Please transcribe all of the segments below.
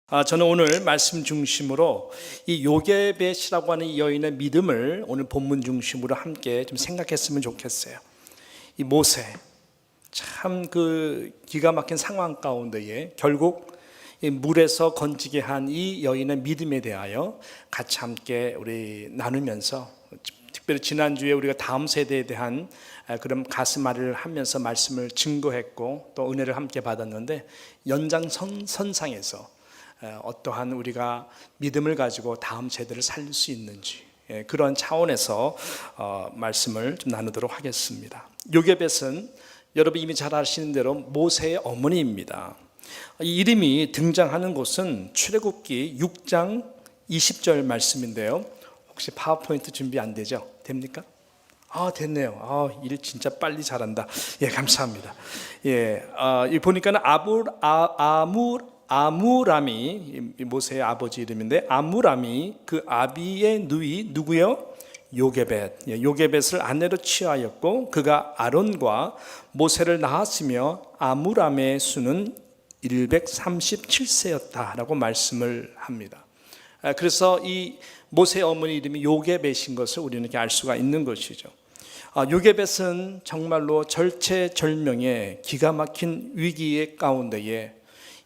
저는 오늘 말씀 중심으로 이 요게벳이라고 하는 이 여인의 믿음을 오늘 본문 중심으로 함께 좀 생각했으면 좋겠어요. 이 모세, 참 그 기가 막힌 상황 가운데에 결국 이 물에서 건지게 한 이 여인의 믿음에 대하여 같이 함께 우리 나누면서, 특별히 지난주에 우리가 다음 세대에 대한 그런 가슴앓이를 하면서 말씀을 증거했고 또 은혜를 함께 받았는데, 연장선상에서 어떠한 우리가 믿음을 가지고 다음 세대를 살릴 수 있는지, 그런 차원에서 말씀을 좀 나누도록 하겠습니다. 요게벳은 여러분 이미 잘 아시는 대로 모세의 어머니입니다. 이 이름이 등장하는 곳은 출애굽기 6장 20절 말씀인데요. 혹시 파워포인트 준비 안 되죠? 됩니까? 됐네요. 일 진짜 빨리 잘한다. 예, 감사합니다. 이 보니까는 아무람이 모세의 아버지 이름인데, 아무람이 그 아비의 누이 누구요? 요게벳. 요게벳을 아내로 취하였고 그가 아론과 모세를 낳았으며 아무람의 수는 137세였다라고 말씀을 합니다. 그래서 이 모세의 어머니 이름이 요게벳인 것을 우리는 이렇게 알 수가 있는 것이죠. 요게벳은 정말로 절체절명의 기가 막힌 위기의 가운데에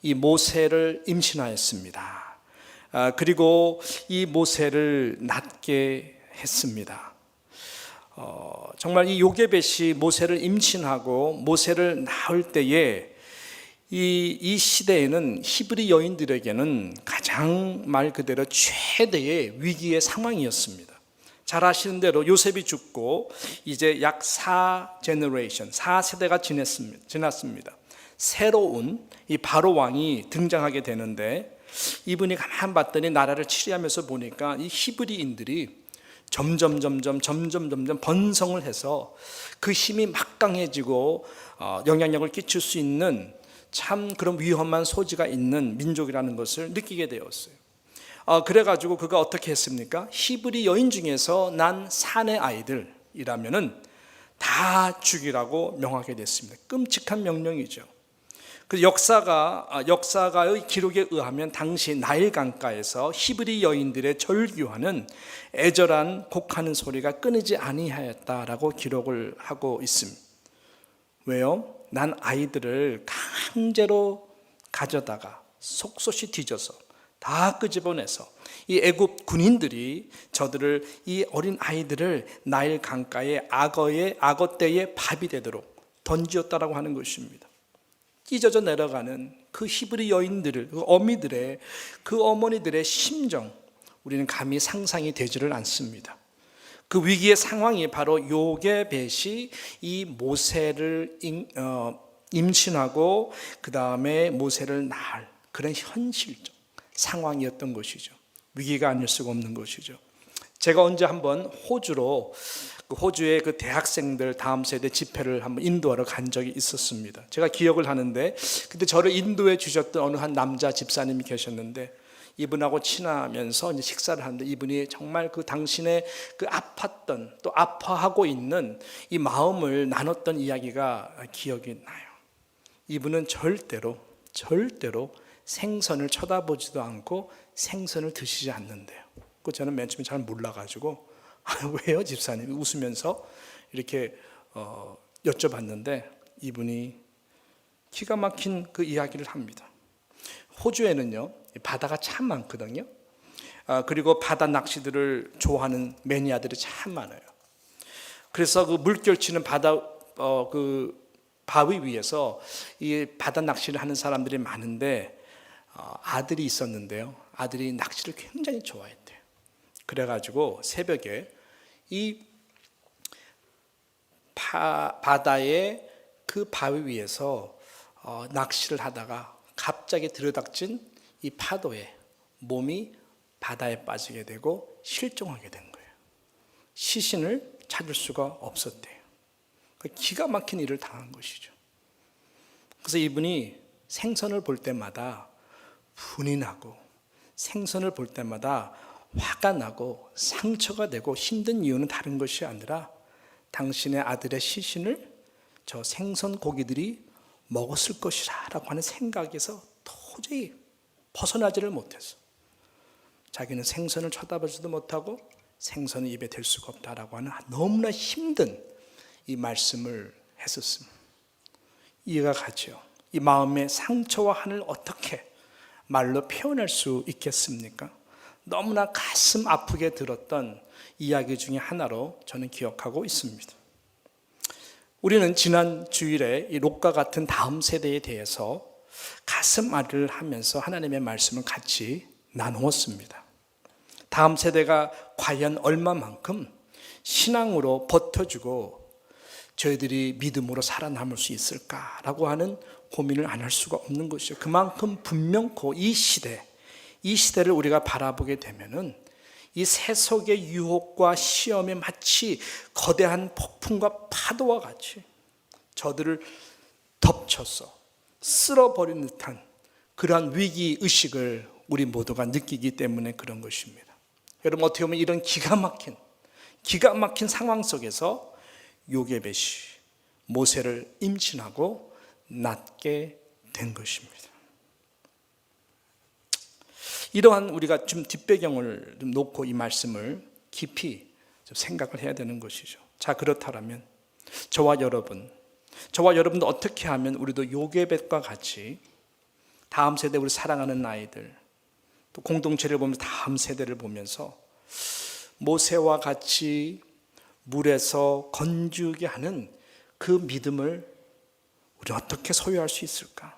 이 모세를 임신하였습니다. 그리고 이 모세를 낳게 했습니다. 정말 이 요게벳이 모세를 임신하고 모세를 낳을 때에 이 시대에는 히브리 여인들에게는 가장 말 그대로 최대의 위기의 상황이었습니다. 잘 아시는 대로 요셉이 죽고 이제 약 4세대가 지났습니다. 새로운 이 바로 왕이 등장하게 되는데, 이분이 가만 봤더니 나라를 치리하면서 보니까 이 히브리인들이 점점 번성을 해서 그 힘이 막강해지고 영향력을 끼칠 수 있는 참 그런 위험한 소지가 있는 민족이라는 것을 느끼게 되었어요. 그래가지고 그가 어떻게 했습니까? 히브리 여인 중에서 난 사내 아이들이라면은 다 죽이라고 명하게 됐습니다. 끔찍한 명령이죠. 그 역사가의 기록에 의하면 당시 나일 강가에서 히브리 여인들의 절규하는 애절한 곡하는 소리가 끊이지 아니하였다라고 기록을 하고 있습니다. 왜요? 난 아이들을 강제로 가져다가 속솥이 뒤져서 다 끄집어내서 이 애굽 군인들이 저들을, 이 어린 아이들을 나일 강가에 악어 떼의 밥이 되도록 던지었다라고 하는 것입니다. 찢어져 내려가는 그 히브리 여인들을, 그 어미들의, 그 어머니들의 심정, 우리는 감히 상상이 되지를 않습니다. 그 위기의 상황이 바로 요게벳이 이 모세를 임신하고 그 다음에 모세를 낳을 그런 현실적 상황이었던 것이죠. 위기가 아닐 수가 없는 것이죠. 제가 언제 한번 호주의 그 대학생들 다음 세대 집회를 한번 인도하러 간 적이 있었습니다. 제가 기억을 하는데, 그때 저를 인도해 주셨던 어느 한 남자 집사님이 계셨는데, 이분하고 친하면서 이제 식사를 하는데, 이분이 정말 그 당신의 그 아팠던, 또 아파하고 있는 이 마음을 나눴던 이야기가 기억이 나요. 이분은 절대로 생선을 쳐다보지도 않고 생선을 드시지 않는데요. 그 저는 맨 처음에 잘 몰라가지고 왜요? 집사님이 웃으면서 이렇게 여쭤봤는데, 이분이 기가 막힌 그 이야기를 합니다. 호주에는요 바다가 참 많거든요. 그리고 바다 낚시들을 좋아하는 매니아들이 참 많아요. 그래서 그 물결 치는 그 바위 위에서 이 바다 낚시를 하는 사람들이 많은데, 아들이 있었는데요, 아들이 낚시를 굉장히 좋아했대요. 그래가지고 새벽에 이 바다의 그 바위 위에서 낚시를 하다가 갑자기 들이닥친 이 파도에 몸이 바다에 빠지게 되고 실종하게 된 거예요. 시신을 찾을 수가 없었대요. 기가 막힌 일을 당한 것이죠. 그래서 이분이 생선을 볼 때마다 분이 나고, 생선을 볼 때마다 화가 나고 상처가 되고 힘든 이유는 다른 것이 아니라, 당신의 아들의 시신을 저 생선 고기들이 먹었을 것이라 라고 하는 생각에서 도저히 벗어나지를 못해서 자기는 생선을 쳐다보지도 못하고 생선은 입에 댈 수가 없다라고 하는 너무나 힘든 이 말씀을 했었습니다. 이해가 가죠. 이 마음의 상처와 한을 어떻게 말로 표현할 수 있겠습니까? 너무나 가슴 아프게 들었던 이야기 중에 하나로 저는 기억하고 있습니다. 우리는 지난 주일에 이 롯과 같은 다음 세대에 대해서 가슴 앓이를 하면서 하나님의 말씀을 같이 나누었습니다. 다음 세대가 과연 얼마만큼 신앙으로 버텨주고 저희들이 믿음으로 살아남을 수 있을까라고 하는 고민을 안 할 수가 없는 것이죠. 그만큼 분명코 이 시대를 우리가 바라보게 되면은 이 세속의 유혹과 시험에 마치 거대한 폭풍과 파도와 같이 저들을 덮쳐서 쓸어버린 듯한 그러한 위기의식을 우리 모두가 느끼기 때문에 그런 것입니다. 여러분, 어떻게 보면 이런 기가 막힌 상황 속에서 요게벳이 모세를 임신하고 낳게 된 것입니다. 이러한 우리가 좀 뒷배경을 좀 놓고 이 말씀을 깊이 좀 생각을 해야 되는 것이죠. 자, 그렇다면 저와 여러분도 어떻게 하면 우리도 요게벳과 같이 다음 세대 우리 사랑하는 아이들 또 공동체를 보면서 다음 세대를 보면서 모세와 같이 물에서 건지게 하는 그 믿음을 우리 어떻게 소유할 수 있을까?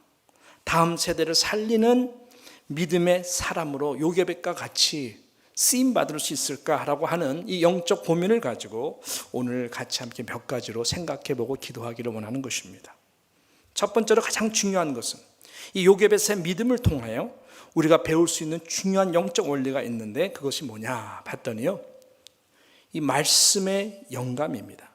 다음 세대를 살리는 믿음의 사람으로 요게벳과 같이 쓰임받을 수 있을까라고 하는 이 영적 고민을 가지고 오늘 같이 함께 몇 가지로 생각해보고 기도하기를 원하는 것입니다. 첫 번째로 가장 중요한 것은 이 요게벳의 믿음을 통하여 우리가 배울 수 있는 중요한 영적 원리가 있는데 그것이 뭐냐 봤더니요, 이 말씀의 영감입니다.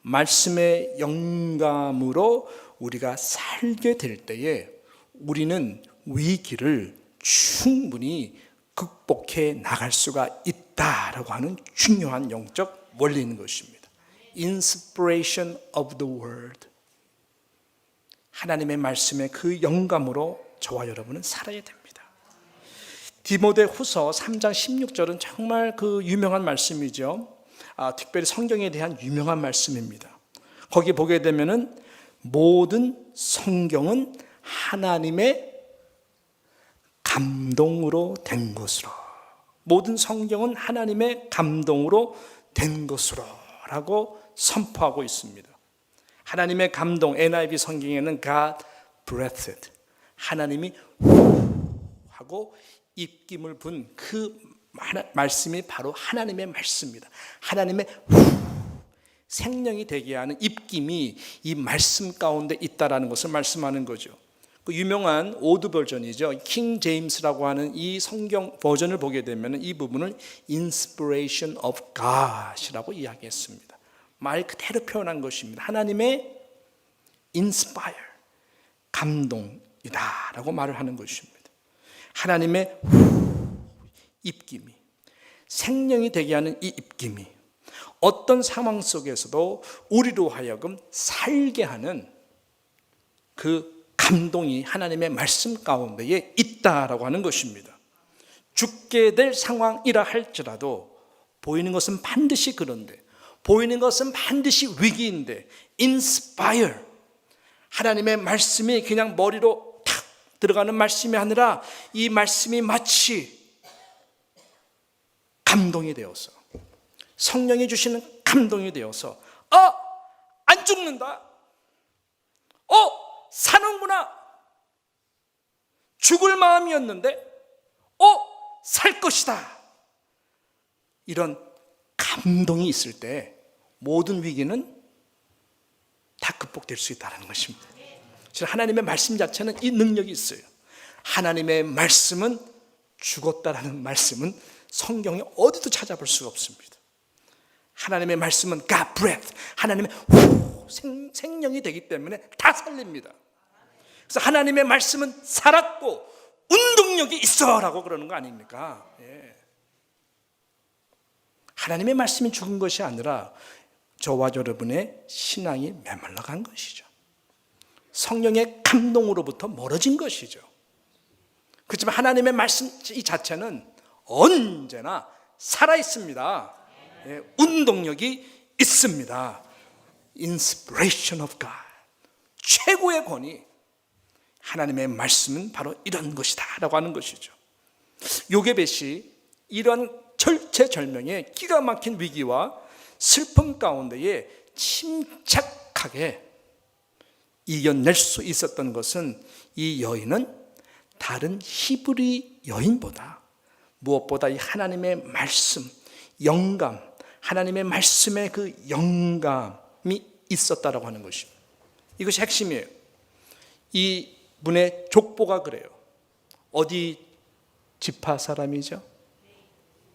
말씀의 영감으로 우리가 살게 될 때에 우리는 위기를 충분히 극복해 나갈 수가 있다라고 하는 중요한 영적 원리인 것입니다. Inspiration of the word. 하나님의 말씀의 그 영감으로 저와 여러분은 살아야 됩니다. 디모데 후서 3장 16절은 정말 그 유명한 말씀이죠. 특별히 성경에 대한 유명한 말씀입니다. 거기 보게 되면은 모든 성경은 하나님의 감동으로 된 것으로, 모든 성경은 하나님의 감동으로 된 것으로 라고 선포하고 있습니다. 하나님의 감동, NIV 성경에는 God breathed, 하나님이 하고 입김을 분 그 말씀이 바로 하나님의 말씀입니다. 하나님의 생명이 되게 하는 입김이 이 말씀 가운데 있다라는 것을 말씀하는 거죠. 그 유명한 오드 버전이죠. 킹 제임스라고 하는 이 성경 버전을 보게 되면 이 부분을 inspiration of God이라고 이야기했습니다. 말 그대로 표현한 것입니다. 하나님의 inspire, 감동이다라고 말을 하는 것입니다. 하나님의 입김이, 생명이 되게 하는 이 입김이 어떤 상황 속에서도 우리로 하여금 살게 하는 그 감동이 하나님의 말씀 가운데에 있다라고 하는 것입니다. 죽게 될 상황이라 할지라도 보이는 것은 반드시 그런데, 보이는 것은 반드시 위기인데, inspire, 하나님의 말씀이 그냥 머리로 탁 들어가는 말씀이 아니라 이 말씀이 마치 감동이 되어서, 성령이 주시는 감동이 되어서 안 죽는다, 사는구나, 죽을 마음이었는데 살 것이다, 이런 감동이 있을 때 모든 위기는 다 극복될 수 있다는 것입니다. 하나님의 말씀 자체는 이 능력이 있어요. 하나님의 말씀은 죽었다라는 말씀은 성경에 어디도 찾아볼 수가 없습니다. 하나님의 말씀은 God breath, 하나님의 생명이 되기 때문에 다 살립니다. 그래서 하나님의 말씀은 살았고 운동력이 있어라고 그러는 거 아닙니까? 예. 하나님의 말씀이 죽은 것이 아니라 저와 여러분의 신앙이 메말라간 것이죠. 성령의 감동으로부터 멀어진 것이죠. 그렇지만 하나님의 말씀 이 자체는 언제나 살아 있습니다. 예, 운동력이 있습니다. Inspiration of God. 최고의 권위. 하나님의 말씀은 바로 이런 것이다 라고 하는 것이죠. 요게벳이 이런 절체절명의 기가 막힌 위기와 슬픔 가운데에 침착하게 이겨낼 수 있었던 것은 이 여인은 다른 히브리 여인보다 무엇보다 이 하나님의 말씀, 영감, 하나님의 말씀의 그 영감이 있었다라고 하는 것입니다. 이것이 핵심이에요. 이 분의 족보가 그래요. 어디 지파 사람이죠?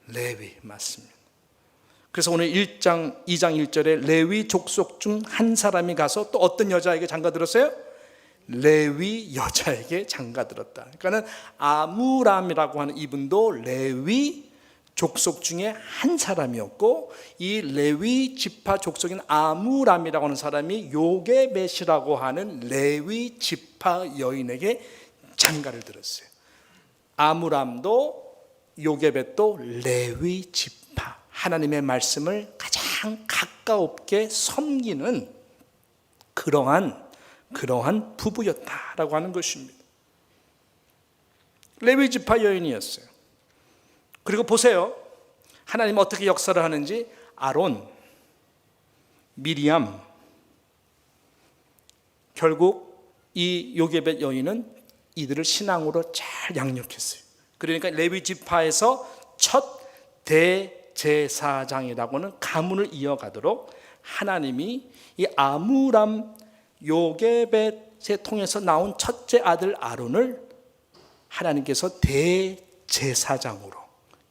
레위 맞습니다. 그래서 오늘 1장 2장 1절에 레위 족속 중 한 사람이 가서 또 어떤 여자에게 장가들었어요? 레위 여자에게 장가들었다. 그러니까는 아므람이라고 하는 이분도 레위 족속 중에 한 사람이었고, 이 레위 지파 족속인 아므람이라고 하는 사람이 요게벳이라고 하는 레위 지파 여인에게 장가를 들었어요. 아므람도 요게벳도 레위 지파, 하나님의 말씀을 가장 가까웠게 섬기는 그러한 부부였다라고 하는 것입니다. 레위 지파 여인이었어요. 그리고 보세요. 하나님은 어떻게 역사를 하는지. 아론, 미리암, 결국 이 요게벳 여인은 이들을 신앙으로 잘 양육했어요. 그러니까 레위 지파에서 첫 대제사장이라고는 가문을 이어가도록 하나님이 이 아므람 요게벳에 통해서 나온 첫째 아들 아론을 하나님께서 대제사장으로,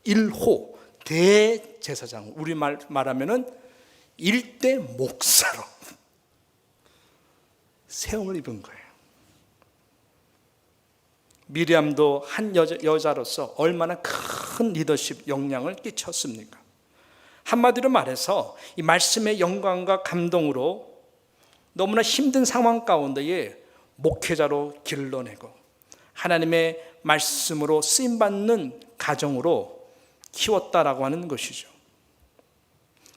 1호 대제사장, 우리 말하면은 1대 목사로 세움을 입은 거예요. 미리암도 한 여자로서 얼마나 큰 리더십 역량을 끼쳤습니까? 한마디로 말해서 이 말씀의 영광과 감동으로 너무나 힘든 상황 가운데에 목회자로 길러내고 하나님의 말씀으로 쓰임받는 가정으로 키웠다라고 하는 것이죠.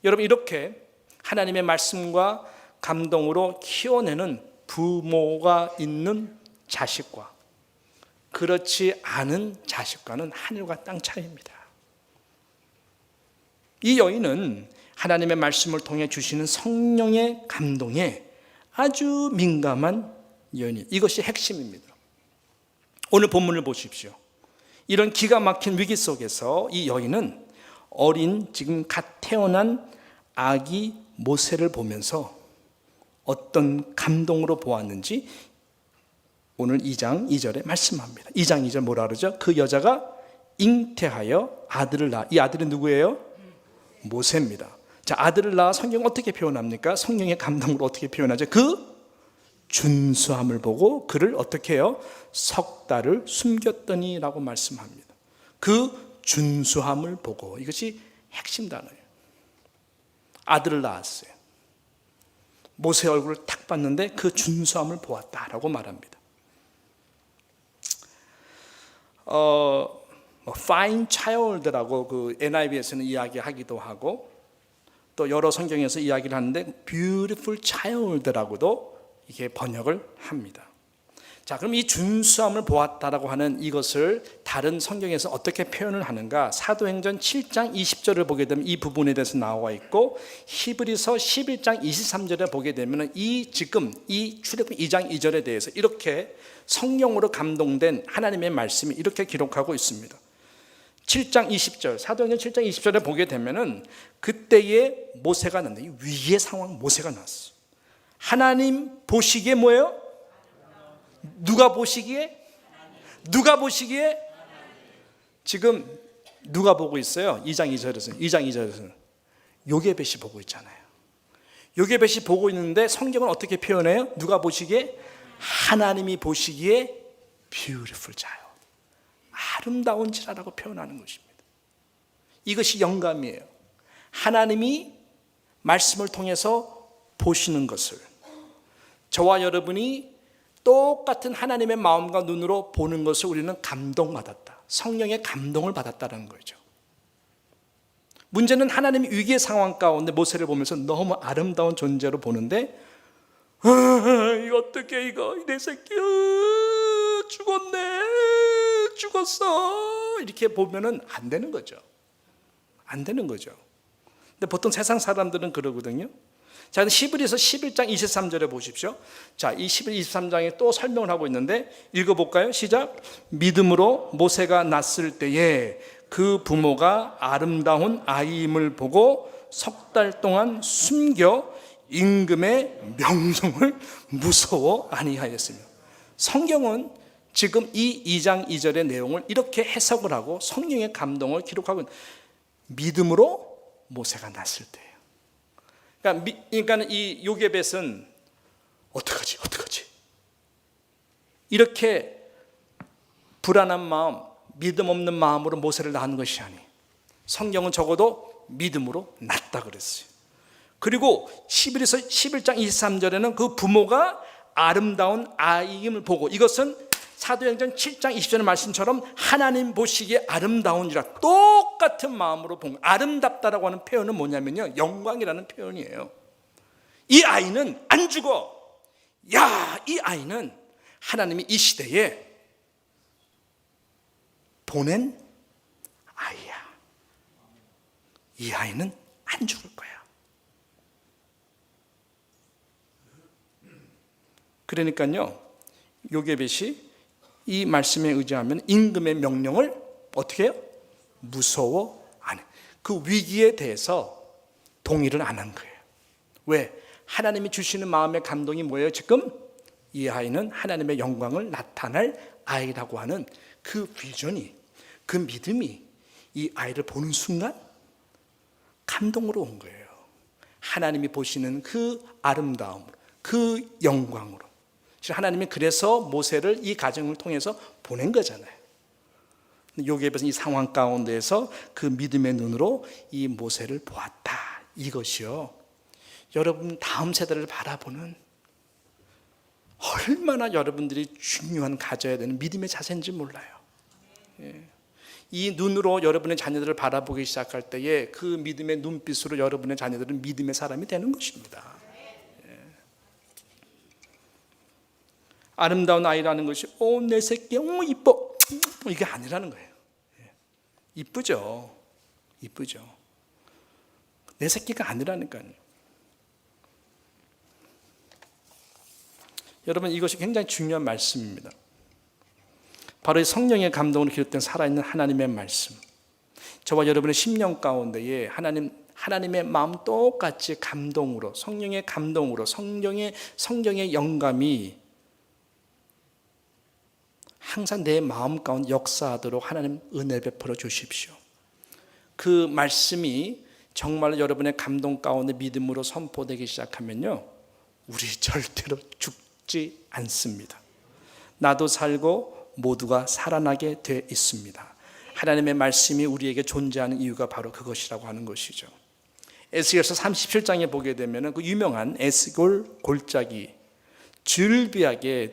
여러분, 이렇게 하나님의 말씀과 감동으로 키워내는 부모가 있는 자식과 그렇지 않은 자식과는 하늘과 땅 차이입니다. 이 여인은 하나님의 말씀을 통해 주시는 성령의 감동에 아주 민감한 여인이, 이것이 핵심입니다. 오늘 본문을 보십시오. 이런 기가 막힌 위기 속에서 이 여인은 어린 지금 갓 태어난 아기 모세를 보면서 어떤 감동으로 보았는지 오늘 2장 2절에 말씀합니다. 2장 2절 뭐라 그러죠? 그 여자가 잉태하여 아들을 낳아. 이 아들이 누구예요? 모세입니다. 자, 아들을 낳아 성경 어떻게 표현합니까? 성령의 감동으로 어떻게 표현하죠? 그 준수함을 보고 그를 어떻게 해요? 석 달을 숨겼더니 라고 말씀합니다. 그 준수함을 보고, 이것이 핵심 단어예요. 아들을 낳았어요. 모세 얼굴을 딱 봤는데 그 준수함을 보았다라고 말합니다. fine child라고 그 NIV에서는 이야기하기도 하고 또 여러 성경에서 이야기를 하는데 beautiful child라고도 이게 번역을 합니다. 자, 그럼 이 준수함을 보았다라고 하는 이것을 다른 성경에서 어떻게 표현을 하는가? 사도행전 7장 20절을 보게 되면 이 부분에 대해서 나와 있고, 히브리서 11장 23절에 보게 되면 지금 이 출애굽 2장 2절에 대해서 이렇게 성령으로 감동된 하나님의 말씀이 이렇게 기록하고 있습니다. 7장 20절, 사도행전 7장 20절에 보게 되면은 그때에 모세가 났는데, 위기의 상황 모세가 났어. 하나님 보시기에 뭐예요? 누가 보시기에? 누가 보시기에? 지금 누가 보고 있어요? 2장 2절에서는 요게벳이 보고 있잖아요. 요게벳이 보고 있는데 성경은 어떻게 표현해요? 누가 보시기에? 하나님이 보시기에 beautiful child, 아름다운 지라라고 표현하는 것입니다. 이것이 영감이에요. 하나님이 말씀을 통해서 보시는 것을 저와 여러분이 똑같은 하나님의 마음과 눈으로 보는 것을 우리는 감동받았다. 성령의 감동을 받았다는 거죠. 문제는 하나님이 위기의 상황 가운데 모세를 보면서 너무 아름다운 존재로 보는데 이거 어떡해, 이거 내 새끼 죽었네, 죽었어, 이렇게 보면은 안 되는 거죠. 안 되는 거죠. 근데 보통 세상 사람들은 그러거든요. 자, 히브리서 11장 23절에 보십시오. 자, 이 11, 23장에 또 설명을 하고 있는데 읽어볼까요? 시작. 믿음으로 모세가 낳았을 때에 그 부모가 아름다운 아이임을 보고 석 달 동안 숨겨 임금의 명령을 무서워 아니하였으며. 성경은 지금 이 2장 2절의 내용을 이렇게 해석을 하고 성령의 감동을 기록하고 있는, 믿음으로 모세가 낳았을 때예요. 그러니까 이 요게벳은 어떡하지 이렇게 불안한 마음, 믿음 없는 마음으로 모세를 낳은 것이 아니, 성경은 적어도 믿음으로 낳았다 그랬어요. 그리고 11장 23절에는 그 부모가 아름다운 아이임을 보고, 이것은 사도행전 7장 20절의 말씀처럼 하나님 보시기에 아름다운이라 똑같은 마음으로 본 거예요. 아름답다라고 하는 표현은 뭐냐면요, 영광이라는 표현이에요. 이 아이는 안 죽어. 야, 이 아이는 하나님이 이 시대에 보낸 아이야. 이 아이는 안 죽을 거야. 그러니까요, 요게벳이 이 말씀에 의지하면 임금의 명령을 어떻게 해요? 무서워 안 해. 그 위기에 대해서 동의를 안 한 거예요. 왜? 하나님이 주시는 마음의 감동이 뭐예요? 지금 이 아이는 하나님의 영광을 나타낼 아이라고 하는 그 비전이, 그 믿음이 이 아이를 보는 순간 감동으로 온 거예요. 하나님이 보시는 그 아름다움으로, 그 영광으로. 하나님이 그래서 모세를 이 가정을 통해서 보낸 거잖아요. 요게벳은 이 상황 가운데에서 그 믿음의 눈으로 이 모세를 보았다. 이것이요, 여러분 다음 세대를 바라보는 얼마나 여러분들이 중요한 가져야 되는 믿음의 자세인지 몰라요. 이 눈으로 여러분의 자녀들을 바라보기 시작할 때에 그 믿음의 눈빛으로 여러분의 자녀들은 믿음의 사람이 되는 것입니다. 아름다운 아이라는 것이 내 새끼 이뻐, 이게 아니라는 거예요. 이쁘죠. 내 새끼가 아니라니까요. 여러분, 이것이 굉장히 중요한 말씀입니다. 바로 이 성령의 감동으로 기록된 살아있는 하나님의 말씀, 저와 여러분의 심령 가운데에 하나님의 마음 똑같이 감동으로, 성령의 감동으로, 성경의 영감이 항상 내 마음 가운데 역사하도록 하나님 은혜 베풀어 주십시오. 그 말씀이 정말 여러분의 감동 가운데 믿음으로 선포되기 시작하면요, 우리 절대로 죽지 않습니다. 나도 살고 모두가 살아나게 돼 있습니다. 하나님의 말씀이 우리에게 존재하는 이유가 바로 그것이라고 하는 것이죠. 에스겔서 37장에 보게 되면 그 유명한 에스골 골짜기, 줄비하게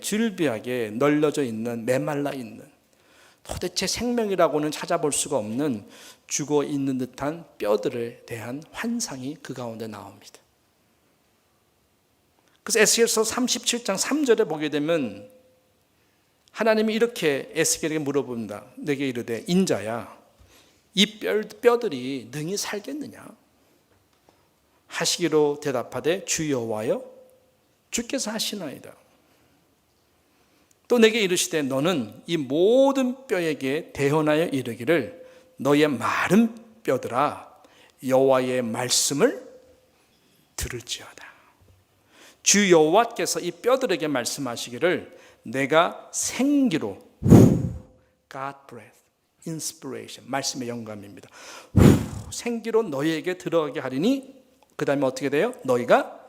널려져 있는, 메말라 있는, 도대체 생명이라고는 찾아볼 수가 없는 죽어 있는 듯한 뼈들에 대한 환상이 그 가운데 나옵니다. 그래서 에스겔서 37장 3절에 보게 되면 하나님이 이렇게 에스겔에게 물어본다. 내게 이르되 인자야, 이 뼈들이 능히 살겠느냐? 하시기로 대답하되 주 여호와여 주께서 하시나이다. 또 내게 이르시되 너는 이 모든 뼈에게 대언하여 이르기를 너의 마른 뼈들아 여호와의 말씀을 들을지어다. 주 여호와께서 이 뼈들에게 말씀하시기를 내가 생기로, God breath, inspiration, 말씀의 영감입니다. 생기로 너희에게 들어가게 하리니 그 다음에 어떻게 돼요? 너희가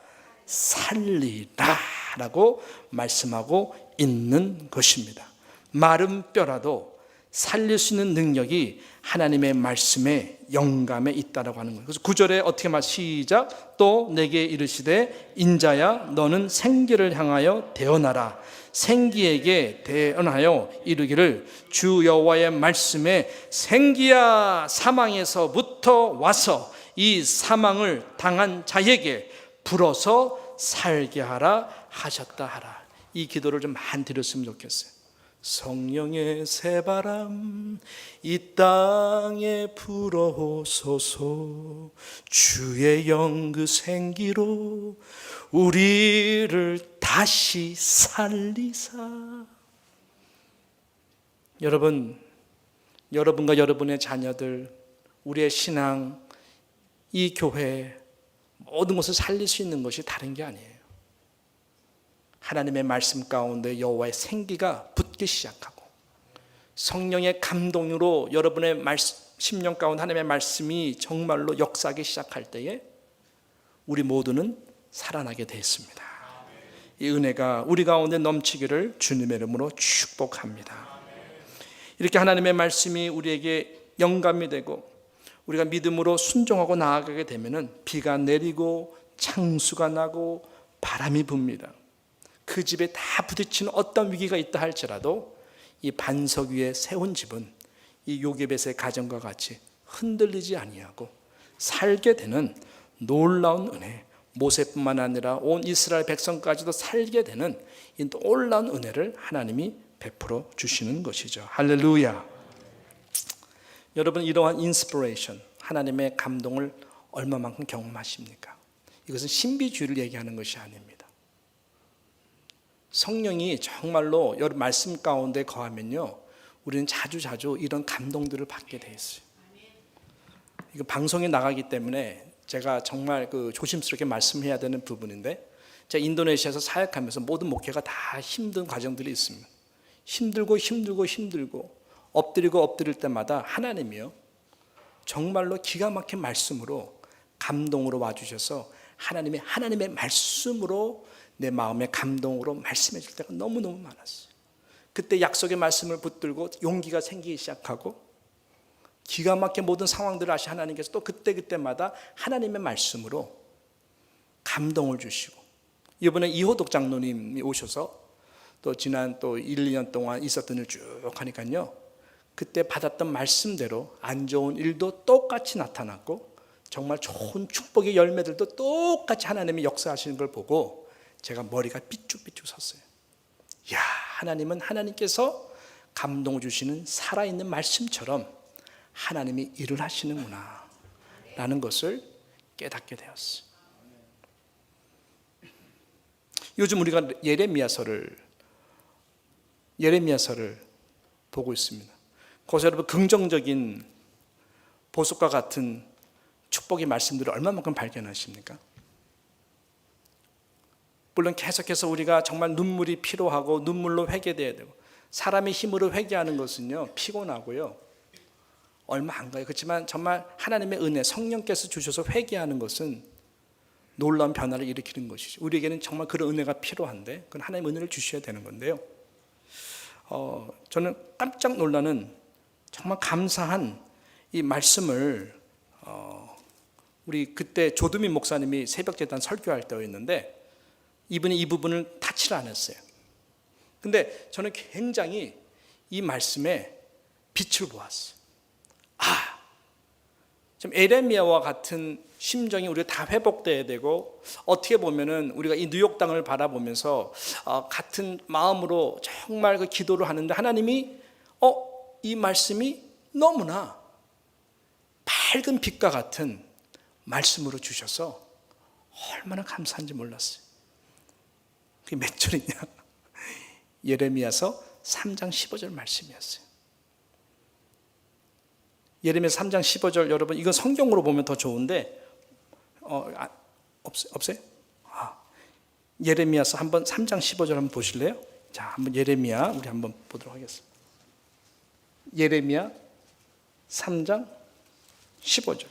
살리라 라고 말씀하고 있는 것입니다. 마른 뼈라도 살릴 수 있는 능력이 하나님의 말씀에 영감에 있다라고 하는 거예요. 그래서 9절에 어떻게 시작. 또 내게 이르시되 인자야 너는 생기를 향하여 대언하라. 생기에게 대언하여 이르기를 주 여호와의 말씀에 생기야 사망에서부터 와서 이 사망을 당한 자에게 불어서 살게 하라 하셨다 하라. 이 기도를 좀 많이 드렸으면 좋겠어요. 성령의 새바람 이 땅에 불어오소서. 주의 영 그 생기로 우리를 다시 살리사. 여러분과 여러분의 자녀들, 우리의 신앙, 이 교회 모든 것을 살릴 수 있는 것이 다른 게 아니에요. 하나님의 말씀 가운데 여호와의 생기가 붙기 시작하고 성령의 감동으로 여러분의 심령 가운데 하나님의 말씀이 정말로 역사하기 시작할 때에 우리 모두는 살아나게 되었습니다. 이 은혜가 우리 가운데 넘치기를 주님의 이름으로 축복합니다. 이렇게 하나님의 말씀이 우리에게 영감이 되고 우리가 믿음으로 순종하고 나아가게 되면은 비가 내리고 창수가 나고 바람이 붑니다. 그 집에 다 부딪히는 어떤 위기가 있다 할지라도 이 반석 위에 세운 집은 이 요게벳의 가정과 같이 흔들리지 아니하고 살게 되는 놀라운 은혜, 모세뿐만 아니라 온 이스라엘 백성까지도 살게 되는 이 놀라운 은혜를 하나님이 베풀어 주시는 것이죠. 할렐루야. 여러분, 이러한 인스피레이션, 하나님의 감동을 얼마만큼 경험하십니까? 이것은 신비주의를 얘기하는 것이 아닙니다. 성령이 정말로 여러분 말씀 가운데 거하면요, 우리는 자주 이런 감동들을 받게 돼 있어요. 이거 방송에 나가기 때문에 제가 정말 조심스럽게 말씀해야 되는 부분인데, 제가 인도네시아에서 사역하면서 모든 목회가 다 힘든 과정들이 있습니다. 힘들고 엎드릴 때마다 하나님이요 정말로 기가 막힌 말씀으로 감동으로 와주셔서 하나님의 말씀으로 내 마음의 감동으로 말씀해 줄 때가 너무너무 많았어요. 그때 약속의 말씀을 붙들고 용기가 생기기 시작하고 기가 막힌 모든 상황들을 아시 하나님께서 또 그때마다 하나님의 말씀으로 감동을 주시고, 이번에 이호독 장로님이 오셔서 또 지난 1, 2년 동안 있었던 일 쭉 하니까요, 그때 받았던 말씀대로 안 좋은 일도 똑같이 나타났고 정말 좋은 축복의 열매들도 똑같이 하나님이 역사하시는 걸 보고 제가 머리가 삐쭉삐쭉 섰어요. 야, 하나님은 하나님께서 감동을 주시는 살아있는 말씀처럼 하나님이 일을 하시는구나 라는 것을 깨닫게 되었어요. 요즘 우리가 예레미야서를 보고 있습니다. 거기서 여러분 긍정적인 보석과 같은 축복의 말씀들을 얼마만큼 발견하십니까? 물론 계속해서 우리가 정말 눈물이 필요하고 눈물로 회개돼야 되고, 사람의 힘으로 회개하는 것은요 피곤하고요 얼마 안 가요. 그렇지만 정말 하나님의 은혜, 성령께서 주셔서 회개하는 것은 놀라운 변화를 일으키는 것이죠. 우리에게는 정말 그런 은혜가 필요한데 그건 하나님의 은혜를 주셔야 되는 건데요, 저는 깜짝 놀라는 정말 감사한 이 말씀을 우리 그때 조두민 목사님이 새벽재단 설교할 때였는데 이분이 이 부분을 타치를 안 했어요. 근데 저는 굉장히 이 말씀에 빛을 보았어요. 좀 에레미야와 같은 심정이 우리가 다 회복돼야 되고, 어떻게 보면은 우리가 이 뉴욕 땅을 바라보면서 같은 마음으로 정말 그 기도를 하는데 하나님이 이 말씀이 너무나 밝은 빛과 같은 말씀으로 주셔서 얼마나 감사한지 몰랐어요. 그게 몇 절이냐? 예레미야서 3장 15절 말씀이었어요. 예레미야 3장 15절, 여러분 이건 성경으로 보면 더 좋은데 없어요? 예레미야서 한번 3장 15절 한번 보실래요? 자, 한번 예레미야 우리 한번 보도록 하겠습니다. 예레미야 3장 15절.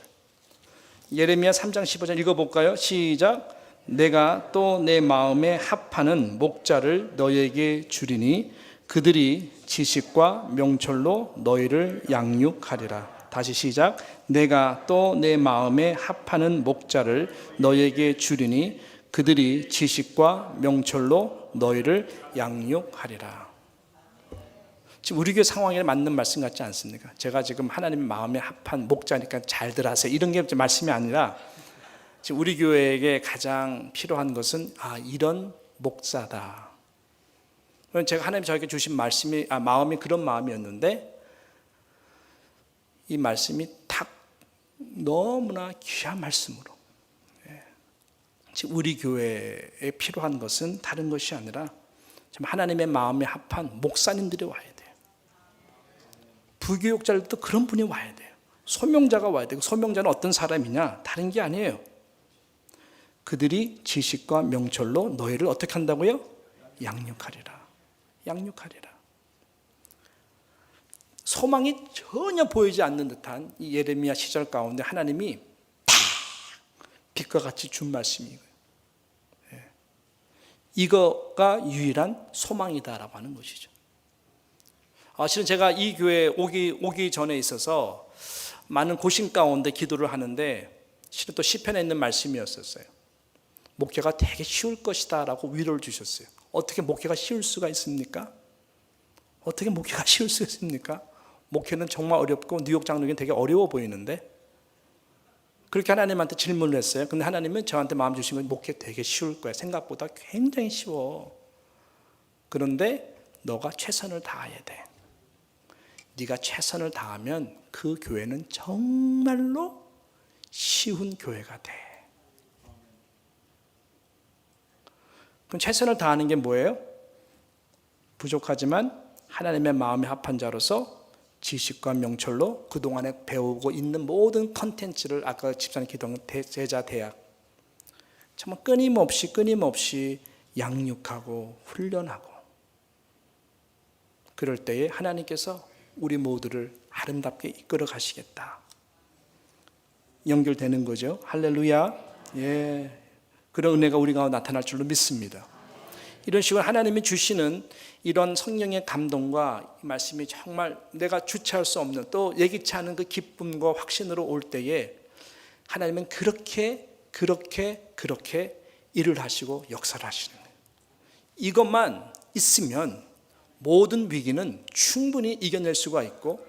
예레미야 3장 15절 읽어볼까요? 시작. 내가 또 내 마음에 합하는 목자를 너에게 주리니 그들이 지식과 명철로 너희를 양육하리라. 다시 시작. 내가 또 내 마음에 합하는 목자를 너희에게 주리니 그들이 지식과 명철로 너희를 양육하리라. 지금 우리 교회 상황에 맞는 말씀 같지 않습니까? 제가 지금 하나님 마음에 합한 목자니까 잘들 하세요 이런 게 말씀이 아니라 지금 우리 교회에게 가장 필요한 것은 이런 목자다. 제가 하나님 저에게 주신 말씀이 마음이 그런 마음이었는데 이 말씀이 딱 너무나 귀한 말씀으로 지금 우리 교회에 필요한 것은 다른 것이 아니라 하나님의 마음에 합한 목사님들이 와야 돼요. 부교육자들도 그런 분이 와야 돼요. 소명자가 와야 돼요. 소명자는 어떤 사람이냐? 다른 게 아니에요. 그들이 지식과 명철로 너희를 어떻게 한다고요? 양육하리라. 양육하리라. 소망이 전혀 보이지 않는 듯한 이 예레미야 시절 가운데 하나님이 탁 빛과 같이 준 말씀이에요. 이거가 유일한 소망이다라고 하는 것이죠. 실은 제가 이 교회에 오기 전에 있어서 많은 고심 가운데 기도를 하는데 실은 또 시편에 있는 말씀이었었어요. 목회가 되게 쉬울 것이다 라고 위로를 주셨어요. 어떻게 목회가 쉬울 수가 있습니까? 어떻게 목회가 쉬울 수 있습니까? 목회는 정말 어렵고 뉴욕 장로교는 되게 어려워 보이는데 그렇게 하나님한테 질문을 했어요. 근데 하나님은 저한테 마음 주신 건 목회 되게 쉬울 거야. 생각보다 굉장히 쉬워. 그런데 너가 최선을 다해야 돼. 네가 최선을 다하면 그 교회는 정말로 쉬운 교회가 돼. 그럼 최선을 다하는 게 뭐예요? 부족하지만 하나님의 마음에 합한 자로서 지식과 명철로 그동안에 배우고 있는 모든 컨텐츠를 아까 집사님 기도한 제자 대학 정말 끊임없이 양육하고 훈련하고 그럴 때에 하나님께서 우리 모두를 아름답게 이끌어 가시겠다. 연결되는 거죠. 할렐루야. 예. 그런 은혜가 우리 가운데 나타날 줄로 믿습니다. 이런 식으로 하나님이 주시는 이런 성령의 감동과 이 말씀이 정말 내가 주체할 수 없는 또 예기치 않은 그 기쁨과 확신으로 올 때에 하나님은 그렇게 일을 하시고 역사를 하시는 거예요. 이것만 있으면 모든 위기는 충분히 이겨낼 수가 있고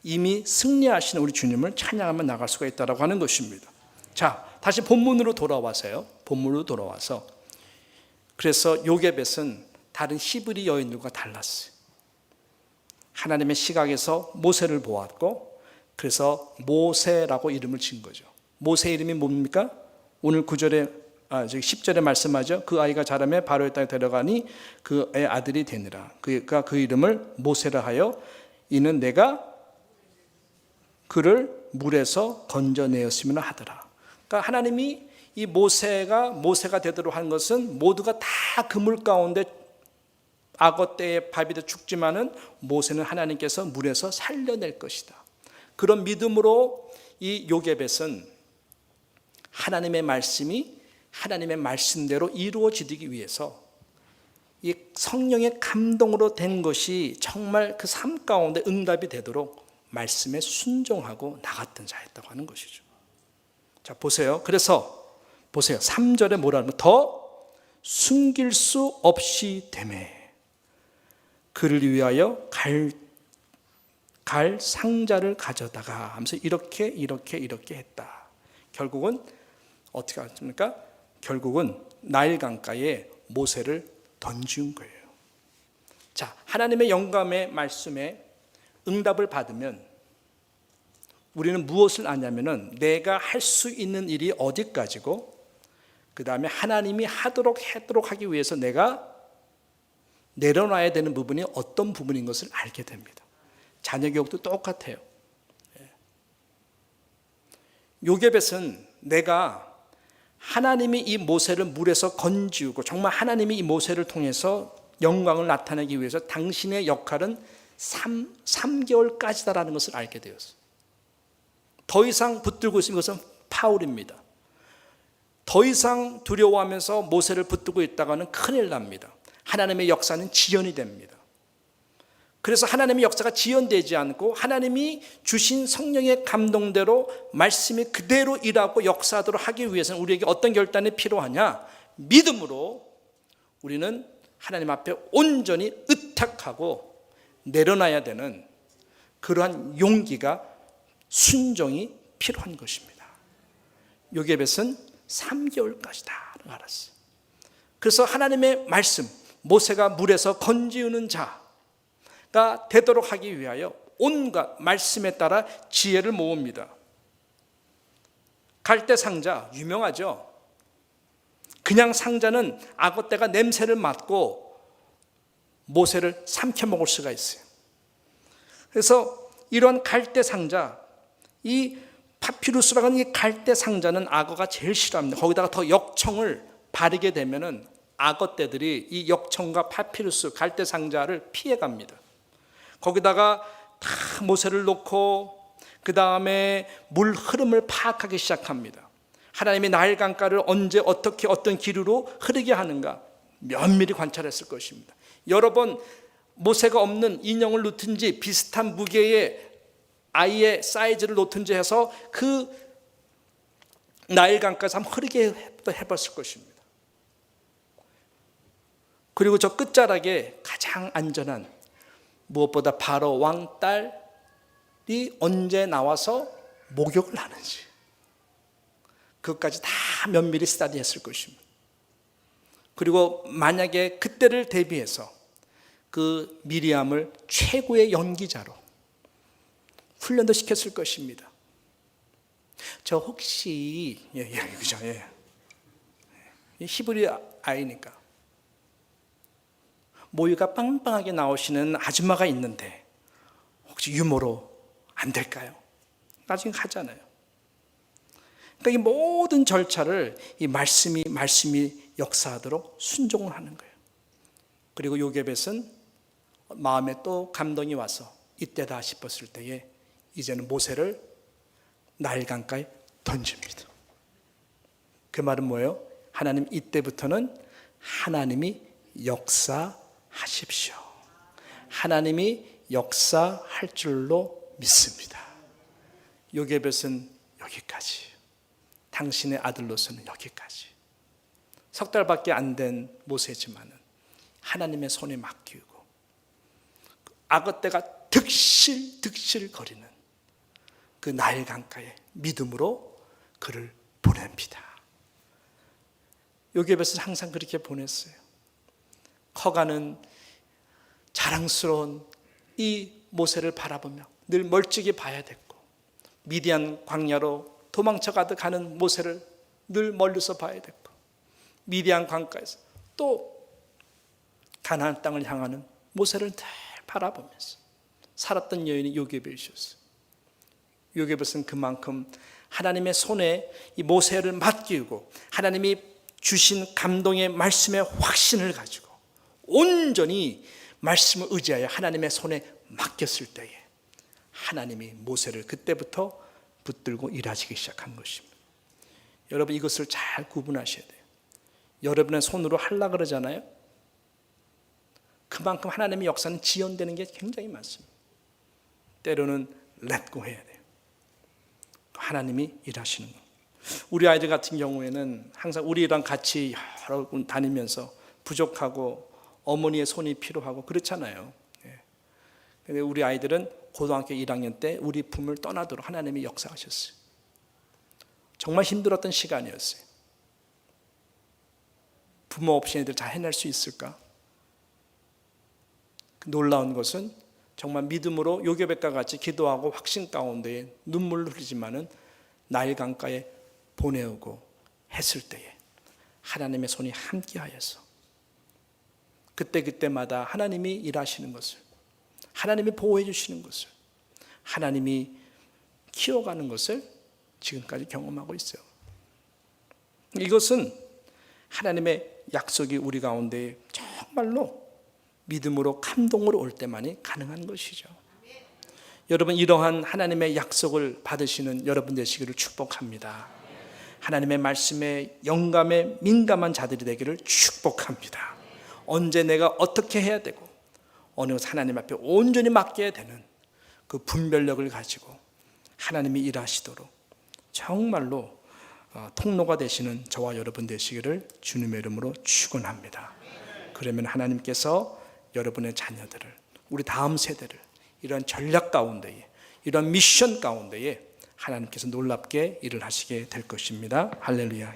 이미 승리하신 우리 주님을 찬양하며 나갈 수가 있다고 하는 것입니다. 자, 다시 본문으로 돌아와서요. 본문으로 돌아와서 그래서 요게벳은 다른 히브리 여인들과 달랐어요. 하나님의 시각에서 모세를 보았고 그래서 모세라고 이름을 지은 거죠. 모세 이름이 뭡니까? 오늘 10절에 말씀하죠. 그 아이가 자라매 바로의 땅에 데려가니 그의 아들이 되니라. 그가 그 이름을 모세라 하여 이는 내가 그를 물에서 건져내었음이라 하더라. 그러니까 하나님이 이 모세가 되도록 한 것은 모두가 다 그 물 가운데 악어 때에 바비도 죽지만은 모세는 하나님께서 물에서 살려낼 것이다. 그런 믿음으로 이 요게벳은 하나님의 말씀이 하나님의 말씀대로 이루어지기 위해서 이 성령의 감동으로 된 것이 정말 그 삶 가운데 응답이 되도록 말씀에 순종하고 나갔던 자였다고 하는 것이죠. 자, 보세요. 그래서 보세요. 3절에 뭐라 하면 더 숨길 수 없이 되매 그를 위하여 갈 상자를 가져다가 하면서 이렇게 했다. 결국은 어떻게 하십니까? 결국은 나일 강가에 모세를 던진 거예요. 자, 하나님의 영감의 말씀에 응답을 받으면 우리는 무엇을 아냐면은 내가 할 수 있는 일이 어디까지고 그 다음에 하나님이 하도록 하기 위해서 내가 내려놔야 되는 부분이 어떤 부분인 것을 알게 됩니다. 자녀 교육도 똑같아요. 요게벳은 내가 하나님이 이 모세를 물에서 건지우고 정말 하나님이 이 모세를 통해서 영광을 나타내기 위해서 당신의 역할은 3개월까지다라는 것을 알게 되었어요. 더 이상 붙들고 있는 것은 파울입니다. 더 이상 두려워하면서 모세를 붙들고 있다가는 큰일 납니다. 하나님의 역사는 지연이 됩니다. 그래서 하나님의 역사가 지연되지 않고 하나님이 주신 성령의 감동대로 말씀이 그대로 일하고 역사하도록 하기 위해서는 우리에게 어떤 결단이 필요하냐? 믿음으로 우리는 하나님 앞에 온전히 의탁하고 내려놔야 되는 그러한 용기가, 순종이 필요한 것입니다. 요게벳은 3개월까지다 알았어요. 그래서 하나님의 말씀, 모세가 물에서 건지우는 자가 되도록 하기 위하여 온갖 말씀에 따라 지혜를 모읍니다. 갈대 상자 유명하죠. 그냥 상자는 악어떼가 냄새를 맡고 모세를 삼켜 먹을 수가 있어요. 그래서 이런 갈대 상자, 이 파피루스라고 하는 이 갈대 상자는 악어가 제일 싫어합니다. 거기다가 더 역청을 바르게 되면은 악어떼들이 이 역청과 파피루스 갈대 상자를 피해갑니다. 거기다가 다 모세를 놓고 그 다음에 물 흐름을 파악하기 시작합니다. 하나님이 나일 강가를 언제 어떻게 어떤 기류로 흐르게 하는가 면밀히 관찰했을 것입니다. 여러 번 모세가 없는 인형을 놓든지 비슷한 무게의 아이의 사이즈를 놓든지 해서 그 나일 강가에서 한번 흐르게 해봤을 것입니다. 그리고 저 끝자락에 가장 안전한, 무엇보다 바로 왕 딸이 언제 나와서 목욕을 하는지 그것까지 다 면밀히 스터디했을 것입니다. 그리고 만약에 그때를 대비해서 그 미리암을 최고의 연기자로 훈련도 시켰을 것입니다. 저 혹시 그죠? 히브리 아이니까 모유가 빵빵하게 나오시는 아줌마가 있는데 혹시 유모로 안 될까요? 나중에 하잖아요. 그러니까 이 모든 절차를 이 말씀이 역사하도록 순종을 하는 거예요. 그리고 요게벳은 마음에 또 감동이 와서 이때다 싶었을 때에 이제는 모세를 나일 강가에 던집니다. 그 말은 뭐예요? 하나님, 이때부터는 하나님이 역사하십시오. 하나님이 역사할 줄로 믿습니다. 요게벳은 여기까지, 당신의 아들로서는 여기까지. 석 달밖에 안 된 모세지만은 하나님의 손에 맡기고 악어떼가 득실 거리는 그 나일 강가에 믿음으로 그를 보냅니다. 요게벳은 항상 그렇게 보냈어요. 커가는 자랑스러운 이 모세를 바라보며 늘 멀찍이 봐야 됐고, 미디안 광야로 도망쳐가듯 가는 모세를 늘 멀리서 봐야 됐고, 미디안 강가에서 또 가나안 땅을 향하는 모세를 늘 바라보면서 살았던 여인이 요게벳이었어요. 요게벳은 그만큼 하나님의 손에 이 모세를 맡기고 하나님이 주신 감동의 말씀의 확신을 가지고 온전히 말씀을 의지하여 하나님의 손에 맡겼을 때에 하나님이 모세를 그때부터 붙들고 일하시기 시작한 것입니다. 여러분, 이것을 잘 구분하셔야 돼요. 여러분의 손으로 하려고 그러잖아요. 그만큼 하나님의 역사는 지연되는 게 굉장히 많습니다. 때로는 렛고 해야 돼요. 하나님이 일하시는 거. 우리 아이들 같은 경우에는 항상 우리랑 같이 여러 군 다니면서 부족하고 어머니의 손이 필요하고 그렇잖아요. 근데 우리 아이들은 고등학교 1학년 때 우리 품을 떠나도록 하나님이 역사하셨어요. 정말 힘들었던 시간이었어요. 부모 없이 애들 잘 해낼 수 있을까? 놀라운 것은 정말 믿음으로 요게벳과 같이 기도하고 확신 가운데 눈물을 흘리지만은 나일 강가에 보내오고 했을 때에 하나님의 손이 함께하여서 그때마다 하나님이 일하시는 것을, 하나님이 보호해 주시는 것을, 하나님이 키워가는 것을 지금까지 경험하고 있어요. 이것은 하나님의 약속이 우리 가운데 정말로 믿음으로 감동으로 올 때만이 가능한 것이죠. 여러분, 이러한 하나님의 약속을 받으시는 여러분 되시기를 축복합니다. 하나님의 말씀에 영감에 민감한 자들이 되기를 축복합니다. 언제 내가 어떻게 해야 되고 어느 것을 하나님 앞에 온전히 맡게 되는 그 분별력을 가지고 하나님이 일하시도록 정말로 통로가 되시는 저와 여러분 되시기를 주님의 이름으로 축원합니다. 그러면 하나님께서 여러분의 자녀들을, 우리 다음 세대를 이런 전략 가운데에, 이런 미션 가운데에 하나님께서 놀랍게 일을 하시게 될 것입니다. 할렐루야.